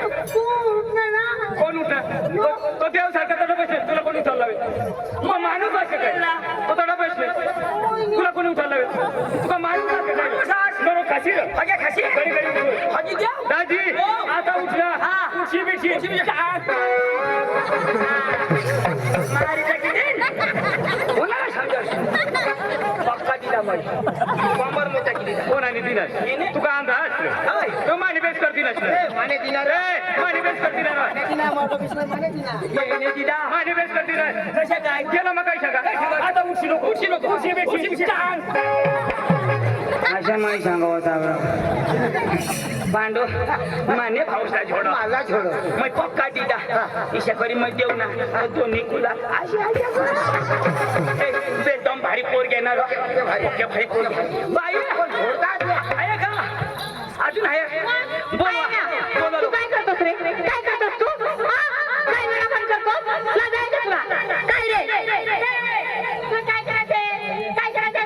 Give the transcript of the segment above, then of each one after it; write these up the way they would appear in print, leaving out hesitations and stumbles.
कोण उठला तो देव सारखा थोडा बसले तुला कोणी उचलला मग माणूस असं काय तो थोडा बसले तुला कोणी उचलला तुका माणूस बरोबर खाशी खाशी घडी घडी दाजी आता उठला उशी बिशी पक्का दिला कमर मोठा कोणाने दिला तुका अंदाज तो माने बेस कर दिला माने दिला रे माने बेस कर दिला माने बेस कर दिला कशा काय गेला मग काय सांगा आता उशी नको उशी बेशी अशा माही सांगा होता पांडो माने भाऊसा छोडो मला छोडो मैं पक्का दिला ईशा करी मैं देऊ ना दोन्ही कुला एकदम भारी पोर घेणार भारी पोर बाई आहे का अजून आहे बोल तू काय करतोस रे काय करतोस तू काय वेळा पण करतोस लाजायचं तुला काय रे तू काय करायचंय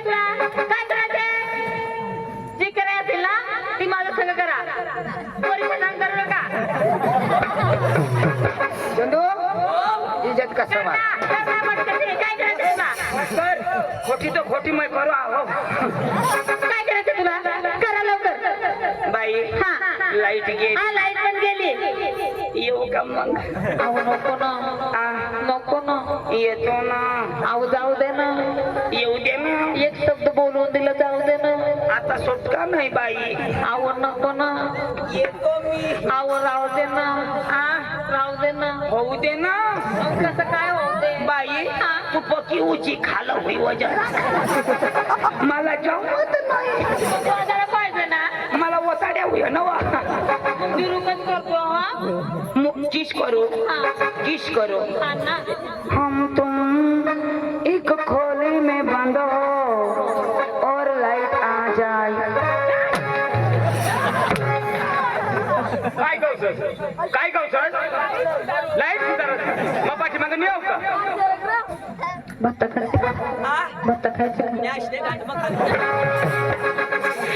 तुला जी करायचं ना ती माझं संग करा पोरी पसंत करू नका चंदू इज्जत कसं काय करायचं खोटी तो खोटी मैं करू आहो काय करायचं तुला करा लवकर बाई लाईट गेली लाईट पण गेली येऊ का मग अहो नको ना येतो ना अहो जाऊ दे ना येऊ दे ना एक शब्द बोलून दिलं जाऊ दे ना आता सुटका नाही बाई अहो नको ना येतो मी अहो राहू दे ना राहू दे ना होऊ दे ना कसं काय होऊ दे बाई तू पक्की उची खाल होई वजन मला जमत नाही वाजायला पाहिजे ना मला ओसाड्या होई नवा निरूपण करतो हा किस करो किस करो हा ना हम तुम एक खोली में बंद हो और लाइट आ जाए काय गाव सर लाईट सुधारत मग पाठीमागं नाही का भत्ता खायचं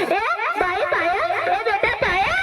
ए बाई पाया ए बेटा पाया